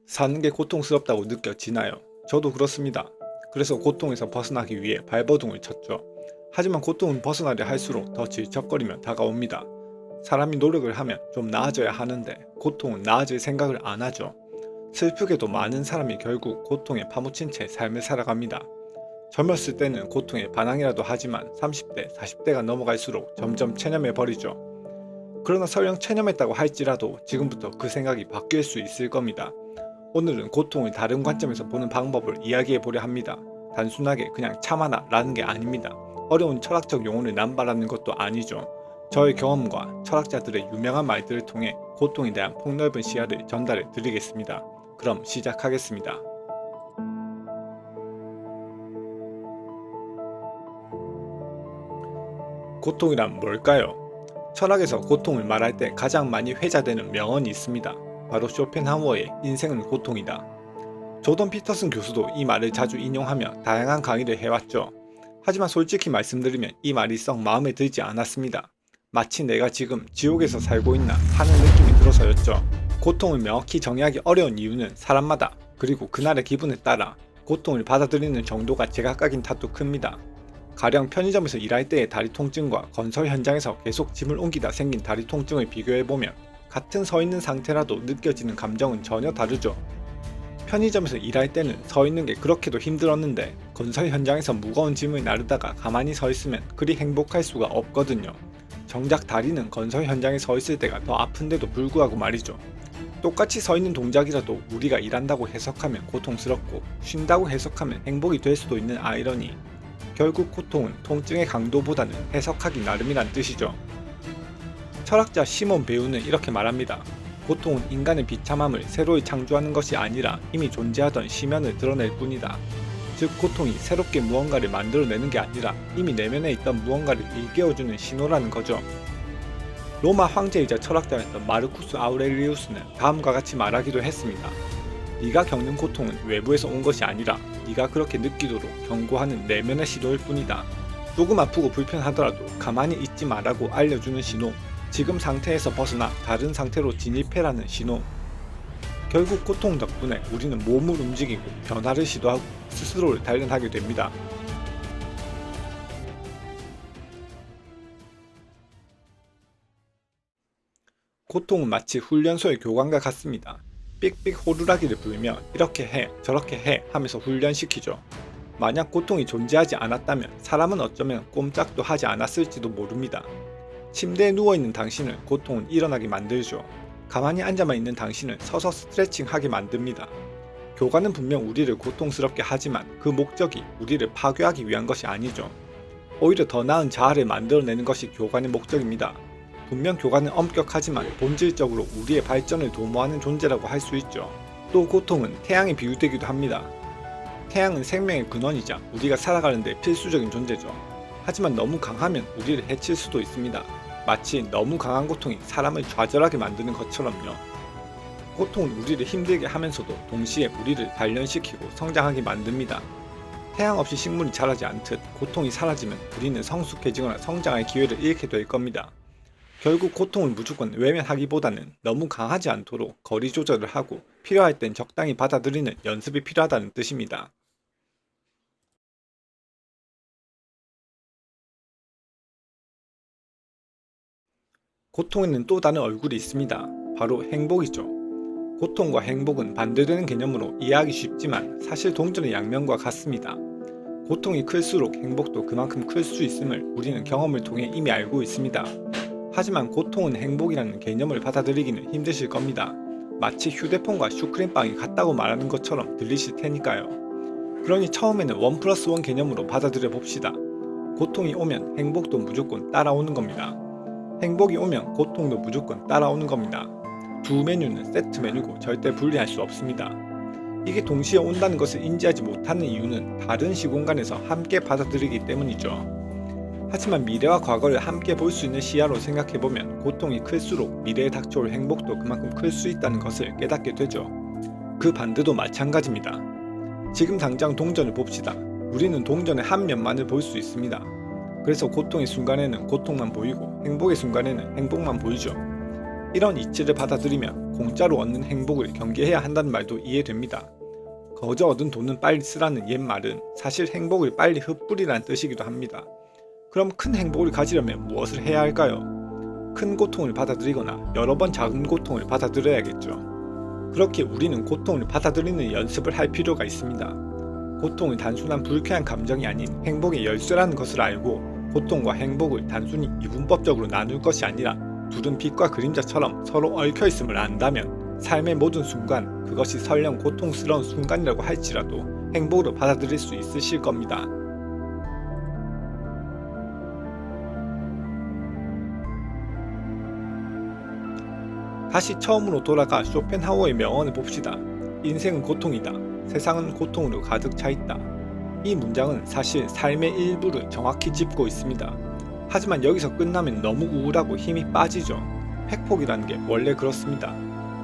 사는 게 고통스럽다고 느껴지나요? 저도 그렇습니다. 그래서 고통에서 벗어나기 위해 발버둥을 쳤죠. 하지만 고통은 벗어나려 할수록 더 질척거리며 다가옵니다. 사람이 노력을 하면 좀 나아져야 하는데 고통은 나아질 생각을 안 하죠. 슬프게도 많은 사람이 결국 고통에 파묻힌 채 삶을 살아갑니다. 젊었을 때는 고통에 반항이라도 하지만 30대, 40대가 넘어갈수록 점점 체념해 버리죠. 그러나 설령 체념했다고 할지라도 지금부터 그 생각이 바뀔 수 있을 겁니다. 오늘은 고통을 다른 관점에서 보는 방법을 이야기해 보려 합니다. 단순하게 그냥 참아라 라는 게 아닙니다. 어려운 철학적 용어를 남발하는 것도 아니죠. 저의 경험과 철학자들의 유명한 말들을 통해 고통에 대한 폭넓은 시야를 전달해 드리겠습니다. 그럼 시작하겠습니다. 고통이란 뭘까요? 철학에서 고통을 말할 때 가장 많이 회자되는 명언이 있습니다. 바로 쇼펜하우어의 인생은 고통이다. 조던 피터슨 교수도 이 말을 자주 인용하며 다양한 강의를 해왔죠. 하지만 솔직히 말씀드리면 이 말이 썩 마음에 들지 않았습니다. 마치 내가 지금 지옥에서 살고 있나 하는 느낌이 들어서였죠. 고통을 명확히 정의하기 어려운 이유는 사람마다 그리고 그날의 기분에 따라 고통을 받아들이는 정도가 제각각인 탓도 큽니다. 가령 편의점에서 일할 때의 다리 통증과 건설 현장에서 계속 짐을 옮기다 생긴 다리 통증을 비교해보면 같은 서 있는 상태라도 느껴지는 감정은 전혀 다르죠. 편의점에서 일할 때는 서 있는 게 그렇게도 힘들었는데 건설 현장에서 무거운 짐을 나르다가 가만히 서 있으면 그리 행복할 수가 없거든요. 정작 다리는 건설 현장에 서 있을 때가 더 아픈데도 불구하고 말이죠. 똑같이 서 있는 동작이라도 우리가 일한다고 해석하면 고통스럽고 쉰다고 해석하면 행복이 될 수도 있는 아이러니. 결국 고통은 통증의 강도보다는 해석하기 나름이란 뜻이죠. 철학자 시몬 베우는 이렇게 말합니다. 고통은 인간의 비참함을 새로이 창조하는 것이 아니라 이미 존재하던 심연을 드러낼 뿐이다. 즉 고통이 새롭게 무언가를 만들어내는 게 아니라 이미 내면에 있던 무언가를 일깨워주는 신호라는 거죠. 로마 황제이자 철학자였던 마르쿠스 아우렐리우스는 다음과 같이 말하기도 했습니다. 네가 겪는 고통은 외부에서 온 것이 아니라 네가 그렇게 느끼도록 경고하는 내면의 시도일 뿐이다. 조금 아프고 불편하더라도 가만히 있지 말라고 알려주는 신호, 지금 상태에서 벗어나 다른 상태로 진입해라는 신호. 결국 고통 덕분에 우리는 몸을 움직이고 변화를 시도하고 스스로를 단련하게 됩니다. 고통은 마치 훈련소의 교관과 같습니다. 삑삑 호루라기를 불며 이렇게 해 저렇게 해 하면서 훈련시키죠. 만약 고통이 존재하지 않았다면 사람은 어쩌면 꼼짝도 하지 않았을지도 모릅니다. 침대에 누워있는 당신을 고통은 일어나게 만들죠. 가만히 앉아만 있는 당신을 서서 스트레칭하게 만듭니다. 교관은 분명 우리를 고통스럽게 하지만 그 목적이 우리를 파괴하기 위한 것이 아니죠. 오히려 더 나은 자아를 만들어내는 것이 교관의 목적입니다. 분명 교관은 엄격하지만 본질적으로 우리의 발전을 도모하는 존재라고 할 수 있죠. 또 고통은 태양에 비유되기도 합니다. 태양은 생명의 근원이자 우리가 살아가는 데 필수적인 존재죠. 하지만 너무 강하면 우리를 해칠 수도 있습니다. 마치 너무 강한 고통이 사람을 좌절하게 만드는 것처럼요. 고통은 우리를 힘들게 하면서도 동시에 우리를 단련시키고 성장하게 만듭니다. 태양 없이 식물이 자라지 않듯 고통이 사라지면 우리는 성숙해지거나 성장할 기회를 잃게 될 겁니다. 결국 고통을 무조건 외면하기보다는 너무 강하지 않도록 거리 조절을 하고 필요할 땐 적당히 받아들이는 연습이 필요하다는 뜻입니다. 고통에는 또 다른 얼굴이 있습니다. 바로 행복이죠. 고통과 행복은 반대되는 개념으로 이해하기 쉽지만 사실 동전의 양면과 같습니다. 고통이 클수록 행복도 그만큼 클 수 있음을 우리는 경험을 통해 이미 알고 있습니다. 하지만 고통은 행복이라는 개념을 받아들이기는 힘드실 겁니다. 마치 휴대폰과 슈크림빵이 같다고 말하는 것처럼 들리실 테니까요. 그러니 처음에는 1+1 개념으로 받아들여 봅시다. 고통이 오면 행복도 무조건 따라오는 겁니다. 행복이 오면 고통도 무조건 따라오는 겁니다. 두 메뉴는 세트 메뉴고 절대 분리할 수 없습니다. 이게 동시에 온다는 것을 인지하지 못하는 이유는 다른 시공간에서 함께 받아들이기 때문이죠. 하지만 미래와 과거를 함께 볼 수 있는 시야로 생각해보면 고통이 클수록 미래에 닥쳐올 행복도 그만큼 클 수 있다는 것을 깨닫게 되죠. 그 반대도 마찬가지입니다. 지금 당장 동전을 봅시다. 우리는 동전의 한 면만을 볼 수 있습니다. 그래서 고통의 순간에는 고통만 보이고 행복의 순간에는 행복만 보이죠. 이런 이치를 받아들이면 공짜로 얻는 행복을 경계해야 한다는 말도 이해됩니다. 거저 얻은 돈은 빨리 쓰라는 옛말은 사실 행복을 빨리 흩뿌리라는 뜻이기도 합니다. 그럼 큰 행복을 가지려면 무엇을 해야 할까요? 큰 고통을 받아들이거나 여러 번 작은 고통을 받아들여야겠죠. 그렇게 우리는 고통을 받아들이는 연습을 할 필요가 있습니다. 고통을 단순한 불쾌한 감정이 아닌 행복의 열쇠라는 것을 알고 고통과 행복을 단순히 이분법적으로 나눌 것이 아니라 둘은 빛과 그림자처럼 서로 얽혀있음을 안다면 삶의 모든 순간, 그것이 설령 고통스러운 순간이라고 할지라도 행복으로 받아들일 수 있으실 겁니다. 다시 처음으로 돌아가 쇼펜하우어의 명언을 봅시다. 인생은 고통이다. 세상은 고통으로 가득 차 있다. 이 문장은 사실 삶의 일부를 정확히 짚고 있습니다. 하지만 여기서 끝나면 너무 우울하고 힘이 빠지죠. 팩폭이라는 게 원래 그렇습니다.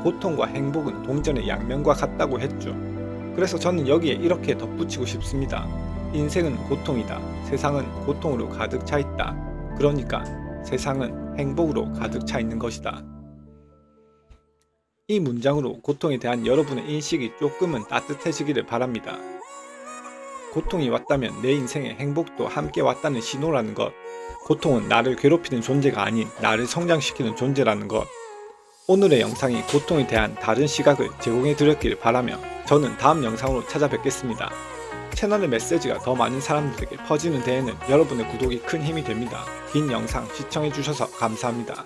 고통과 행복은 동전의 양면과 같다고 했죠. 그래서 저는 여기에 이렇게 덧붙이고 싶습니다. 인생은 고통이다. 세상은 고통으로 가득 차 있다. 그러니까 세상은 행복으로 가득 차 있는 것이다. 이 문장으로 고통에 대한 여러분의 인식이 조금은 따뜻해지기를 바랍니다. 고통이 왔다면 내 인생에 행복도 함께 왔다는 신호라는 것. 고통은 나를 괴롭히는 존재가 아닌 나를 성장시키는 존재라는 것. 오늘의 영상이 고통에 대한 다른 시각을 제공해 드렸길 바라며 저는 다음 영상으로 찾아뵙겠습니다. 채널의 메시지가 더 많은 사람들에게 퍼지는 데에는 여러분의 구독이 큰 힘이 됩니다. 긴 영상 시청해 주셔서 감사합니다.